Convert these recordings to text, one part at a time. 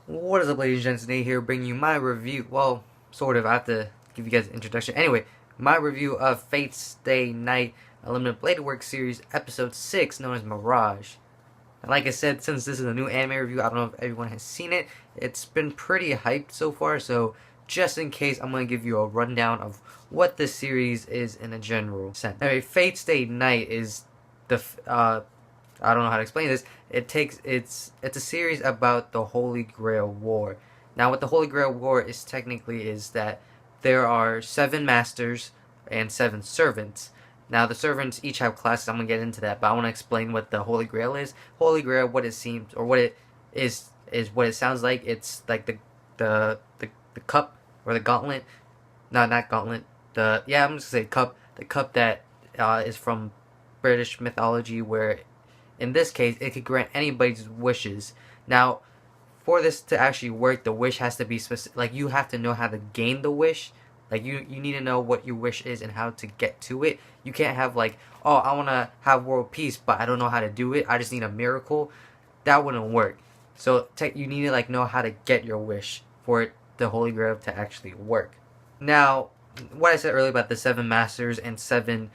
What is up, ladies and gents? Today here bringing you my review. Well, sort of. I have to give you guys an introduction. Anyway, my review of Fate Stay Night Unlimited Blade Work Series Episode 6, known as Mirage. And like I said, since this is a new anime review, I don't know if everyone has seen it. It's been pretty hyped so far, so just in case, I'm going to give you a rundown of what this series is in a general sense. Anyway, Fate Stay Night is the I don't know how to explain this. It's a series about the Holy Grail War. Now, what the Holy Grail War is technically is that there are 7 masters and 7 servants. Now, the servants each have classes. I'm gonna get into that, but I want to explain what the Holy Grail is. Holy Grail, what it seems or what it is what it sounds like. It's like the cup or the gauntlet. No, not gauntlet. I'm just gonna say cup. The cup that is from British mythology, where in this case, it could grant anybody's wishes. Now, for this to actually work, the wish has to be specific. Like, you have to know how to gain the wish. Like, you need to know what your wish is and how to get to it. You can't have, like, oh, I want to have world peace, but I don't know how to do it. I just need a miracle. That wouldn't work. So, you need to, like, know how to get your wish for the Holy Grail to actually work. Now, what I said earlier about the 7 masters and 7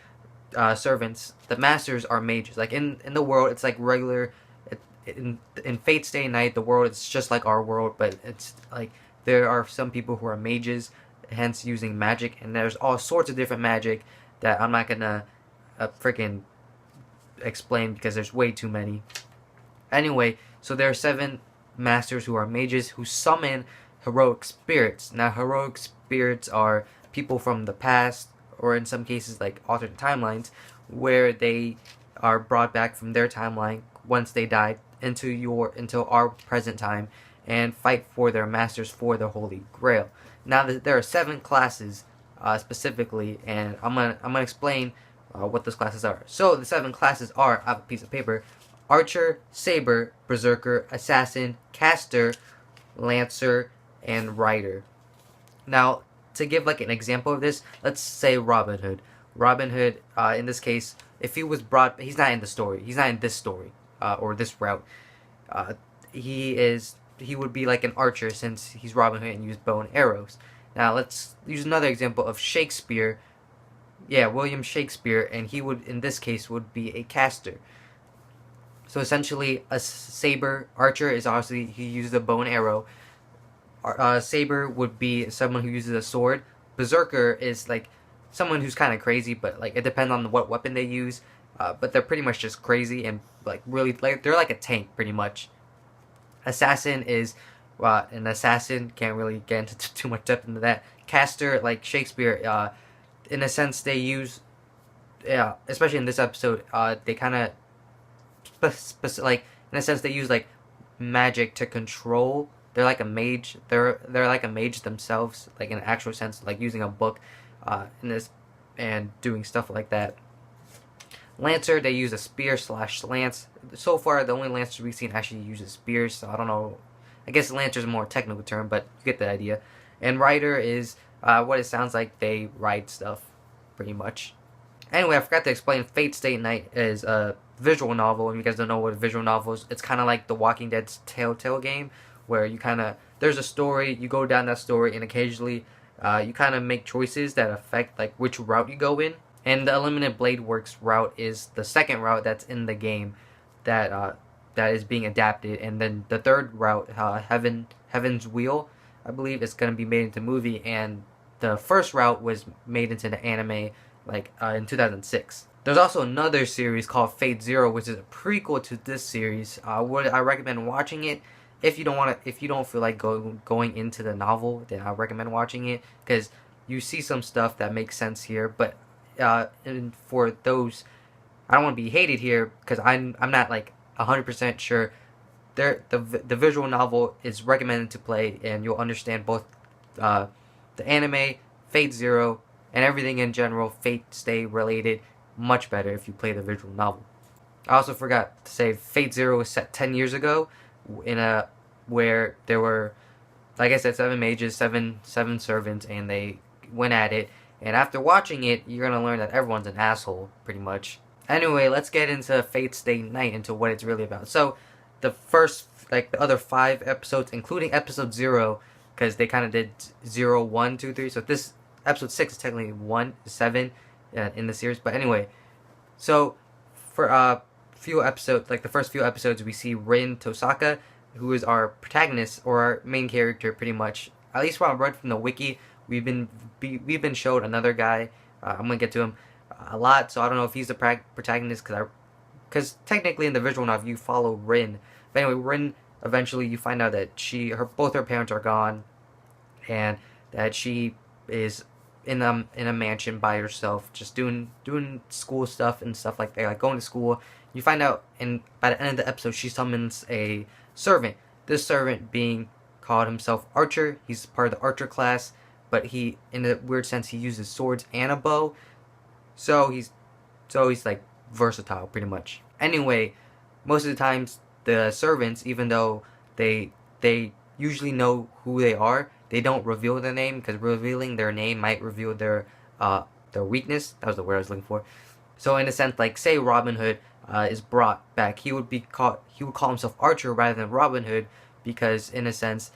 servants, the masters are mages. Like in the world, it's like regular. In Fate Stay Night, the world it's just like our world, but it's like there are some people who are mages, hence using magic, and there's all sorts of different magic that I'm not gonna freaking explain because there's way too many. Anyway, so there are 7 masters who are mages who summon heroic spirits. Now, heroic spirits are people from the past, or in some cases like alternate timelines, where they are brought back from their timeline once they died into our present time and fight for their masters for the Holy Grail. Now, there are 7 classes specifically, and I'm gonna explain what those classes are. So the 7 classes are, I have a piece of paper: Archer, Saber, Berserker, Assassin, Caster, Lancer, and Rider. Now, to give like an example of this, let's say Robin Hood. Robin Hood, in this case, if he was brought, he's not in the story. He's not in this story or this route. Uh, he would be like an archer since he's Robin Hood and use bow and arrows. Now let's use another example of Shakespeare. Yeah, William Shakespeare, and he would in this case would be a caster. So essentially, a saber archer is obviously he uses a bow and arrow. Saber would be someone who uses a sword. Berserker is like someone who's kind of crazy, but like it depends on what weapon they use. But they're pretty much just crazy and like really like they're like a tank pretty much. Assassin is an assassin, can't really get into too much depth into that. Caster, like Shakespeare, in a sense they use, yeah, especially in this episode, they kind of like in a sense they use like magic to control. They're like a mage. They're like a mage themselves, like in an actual sense, like using a book, in this, and doing stuff like that. Lancer, they use a spear slash lance. So far, the only Lancer we've seen actually uses spears, so I don't know. I guess Lancer's a more technical term, but you get the idea. And Rider is what it sounds like. They ride stuff, pretty much. Anyway, I forgot to explain. Fate Stay Night is a visual novel. If you guys don't know what a visual novel is, it's kind of like The Walking Dead's Telltale game, where you kind of there's a story, you go down that story, and occasionally you kind of make choices that affect like which route you go in. And the Unlimited Blade Works route is the second route that's in the game that is being adapted, and then the third route, Heaven's Wheel, I believe, is going to be made into movie, and the first route was made into the anime like in 2006. There's also another series called Fate Zero, which is a prequel to this series. Would I recommend watching it? If you don't feel like going into the novel, then I recommend watching it because you see some stuff that makes sense here. But and for those, I don't want to be hated here because I'm not like 100% sure. The visual novel is recommended to play, and you'll understand both the anime, Fate Zero, and everything in general, Fate Stay related, much better if you play the visual novel. I also forgot to say Fate Zero was set 10 years ago, where there were, like I said, 7 mages, seven servants, and they went at it. And after watching it, you're gonna learn that everyone's an asshole, pretty much. Anyway, let's get into Fate Stay Night, into what it's really about. So, the first, like the other 5 episodes, including episode 0, because they kind of did 0, 1, 2, 3. So this episode 6 is technically 1, 7 in the series. But anyway, so for few episodes, like the first few episodes, we see Rin Tosaka, who is our protagonist or our main character, pretty much. At least what I read from the wiki, we've been showed another guy. I'm gonna get to him a lot, so I don't know if he's the protagonist because technically in the visual novel you follow Rin. But anyway, Rin, eventually you find out that both her parents are gone, and that she is in a mansion by herself, just doing school stuff and stuff like that, like going to school. You find out, and by the end of the episode, she summons a servant. This servant being called himself Archer. He's part of the Archer class, but he, in a weird sense, he uses swords and a bow. So he's like versatile, pretty much. Anyway, most of the times the servants, even though they usually know who they are, they don't reveal their name, because revealing their name might reveal their weakness. That was the word I was looking for. So in a sense, like say Robin Hood is brought back, he would call himself Archer rather than Robin Hood, because in a sense,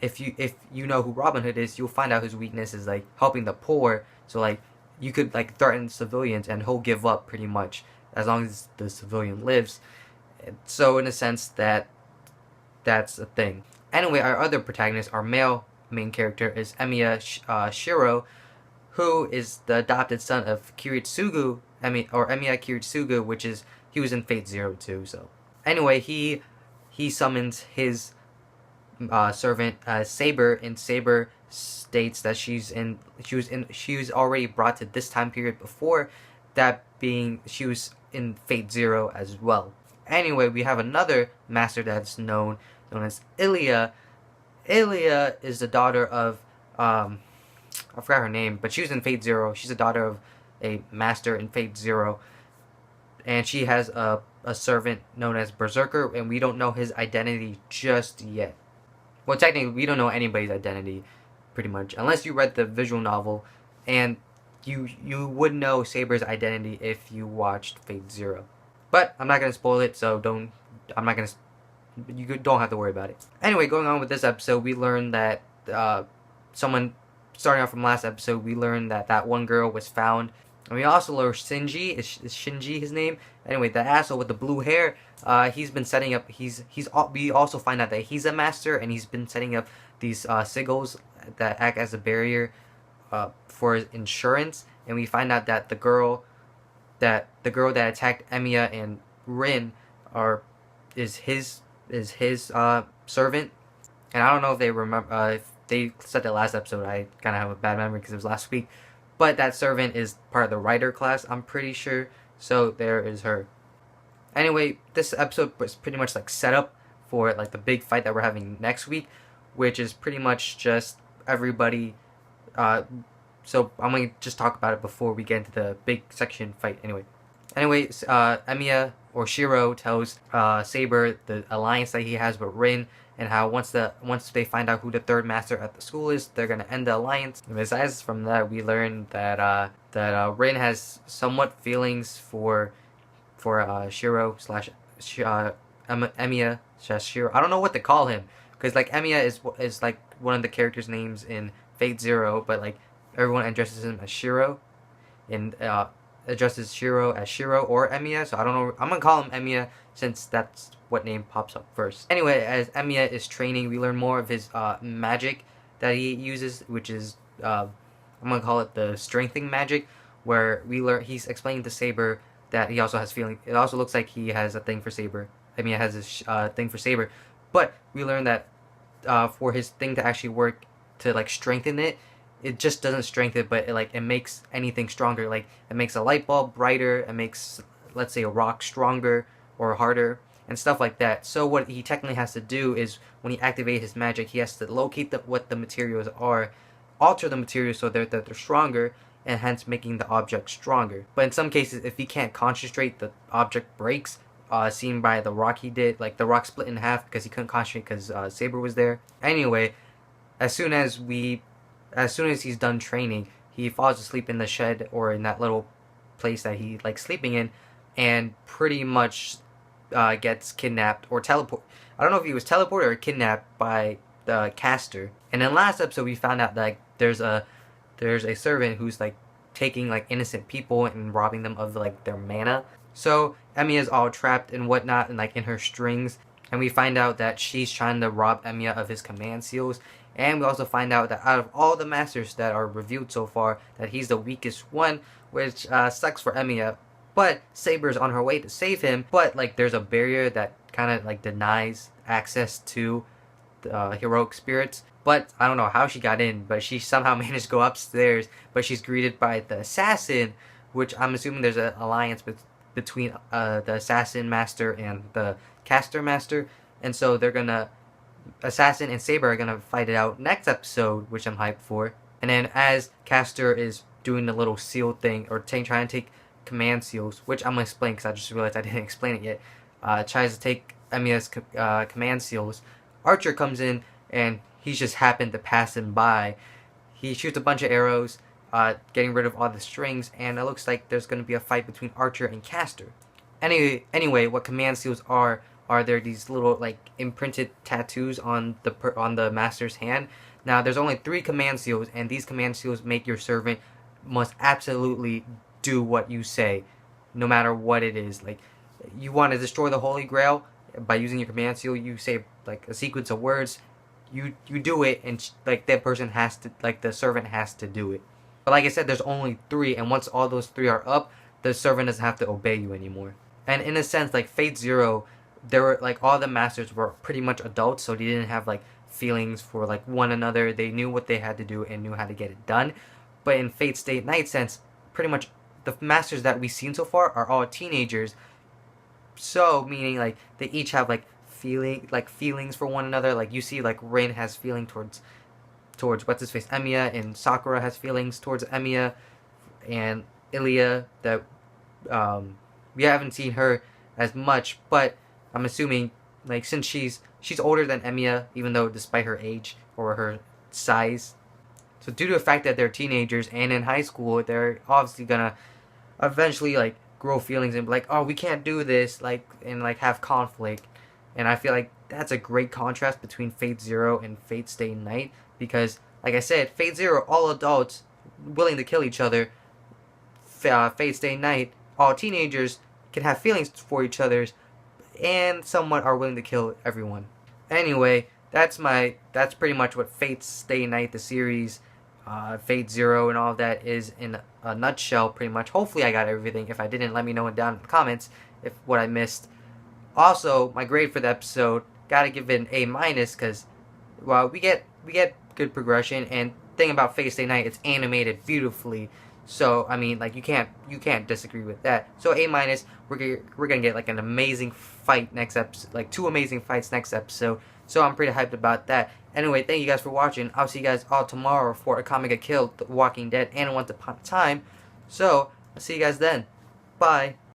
if you know who Robin Hood is, you'll find out his weakness is like helping the poor. So like you could like threaten civilians and he'll give up pretty much as long as the civilian lives. So in a sense that's a thing. Anyway, our other protagonist, our male main character, is Emiya Shiro, who is the adopted son of Kiritsugu, Emiya Kiritsugu, which is, he was in Fate Zero too. So anyway, he summons his servant Saber, and Saber states that she was already brought to this time period before, that being she was in Fate Zero as well. Anyway, we have another master that's known as Ilya. Ilya is the daughter of I forgot her name, but she was in Fate Zero. She's the daughter of a master in Fate Zero, and she has a servant known as Berserker, and we don't know his identity just yet. Well, technically, we don't know anybody's identity, pretty much, unless you read the visual novel, and you would know Saber's identity if you watched Fate Zero. But I'm not gonna spoil it, so you don't have to worry about it. Anyway, going on with this episode, we learned that starting off from last episode, we learned that one girl was found. And we also learned Shinji, is Shinji his name? Anyway, the asshole with the blue hair, he's been setting up, we also find out that he's a master, and he's been setting up these sigils that act as a barrier for his insurance. And we find out that the girl that attacked Emiya and Rin is his servant. And I don't know if they remember, if they said that last episode. I kind of have a bad memory because it was last week. But that servant is part of the writer class, I'm pretty sure. So there is her. Anyway, this episode was pretty much like set up for like the big fight that we're having next week, which is pretty much just everybody. So I'm going to just talk about it before we get into the big section fight. Anyway, Emiya or Shiro tells Saber the alliance that he has with Rin, and how once they find out who the third master at the school is, they're gonna end the alliance. And besides from that, we learned that Rin has somewhat feelings for Shiro slash Emiya slash Shiro. I don't know what to call him, because like Emiya is like one of the characters' names in Fate Zero, but like everyone addresses him as Shiro, and addresses Shiro as Shiro or Emiya. So I don't know. I'm gonna call him Emiya since that's what name pops up first. Anyway, as Emiya is training, we learn more of his magic that he uses, which is I'm gonna call it the strengthening magic, where he's explaining to Saber that he also has feeling. It also looks like he has a thing for Saber. Emiya has this thing for Saber, but we learn that for his thing to actually work to like strengthen it, it just doesn't strengthen it, but it makes anything stronger. Like it makes a light bulb brighter. It makes, let's say, a rock stronger or harder, and stuff like that. So what he technically has to do is, when he activates his magic, he has to locate what the materials are, alter the materials so that they're stronger, and hence making the object stronger. But in some cases, if he can't concentrate, the object breaks. Seen by the rock he did, like the rock split in half because he couldn't concentrate because Saber was there. Anyway, as soon as he's done training, he falls asleep in the shed or in that little place that he likes sleeping in, and pretty much gets kidnapped or teleport. I don't know if he was teleported or kidnapped by the caster. And in last episode, we found out that like, there's a servant who's like taking like innocent people and robbing them of like their mana. So Emiya's all trapped and whatnot, and like in her strings. And we find out that she's trying to rob Emiya of his command seals. And we also find out that out of all the masters that are reviewed so far, that he's the weakest one, which sucks for Emiya. But Saber's on her way to save him. But like there's a barrier that kind of like denies access to the heroic spirits. But I don't know how she got in, but she somehow managed to go upstairs. But she's greeted by the assassin, which I'm assuming there's an alliance between the assassin master and the caster master. And so they're gonna, Assassin and Saber are gonna fight it out next episode, which I'm hyped for. And then as Caster is doing the little seal thing, or trying to take command seals, which I'm gonna explain because I just realized I didn't explain it yet, tries to take Emiya's command seals, Archer comes in and he just happened to pass him by. He shoots a bunch of arrows, getting rid of all the strings, and it looks like there's going to be a fight between Archer and Caster. Anyway, what command seals are there these little like imprinted tattoos on the master's hand. Now there's only 3 command seals, and these command seals make your servant must absolutely do what you say, no matter what it is. Like, you want to destroy the Holy Grail by using your command seal, you say like a sequence of words, you do it, and like that person has to, like the servant has to do it. But like I said, there's only 3, and once all those 3 are up, the servant doesn't have to obey you anymore. And in a sense, like Fate Zero, there were like all the masters were pretty much adults, so they didn't have like feelings for like one another. They knew what they had to do and knew how to get it done. But in Fate Stay Night sense, pretty much the masters that we've seen so far are all teenagers. So meaning like they each have like feelings for one another. Like you see, like Rin has feeling towards what's his face, Emiya, and Sakura has feelings towards Emiya, and Ilya, that we haven't seen her as much, but I'm assuming like since she's older than Emiya, even though despite her age or her size. So due to the fact that they're teenagers and in high school, they're obviously gonna eventually like grow feelings and be like, oh, we can't do this, like, and like have conflict. And I feel like that's a great contrast between Fate Zero and Fate Stay Night, because like I said, Fate Zero, all adults willing to kill each other. Fate Stay Night, all teenagers can have feelings for each other and somewhat are willing to kill everyone. Anyway, that's pretty much what Fate Stay Night, the series, Fate Zero and all of that is in a nutshell, pretty much. Hopefully I got everything. If I didn't, let me know down in the comments if what I missed. Also, my grade for the episode, gotta give it an A-, because well, we get good progression, and thing about Fate Stay Night, it's animated beautifully. So I mean, like you can't disagree with that. So A-, we're gonna get like an amazing fight next episode, like 2 amazing fights next episode. So I'm pretty hyped about that. Anyway, thank you guys for watching. I'll see you guys all tomorrow for A Comic Get Killed, The Walking Dead, and Once Upon a Time. So I'll see you guys then. Bye.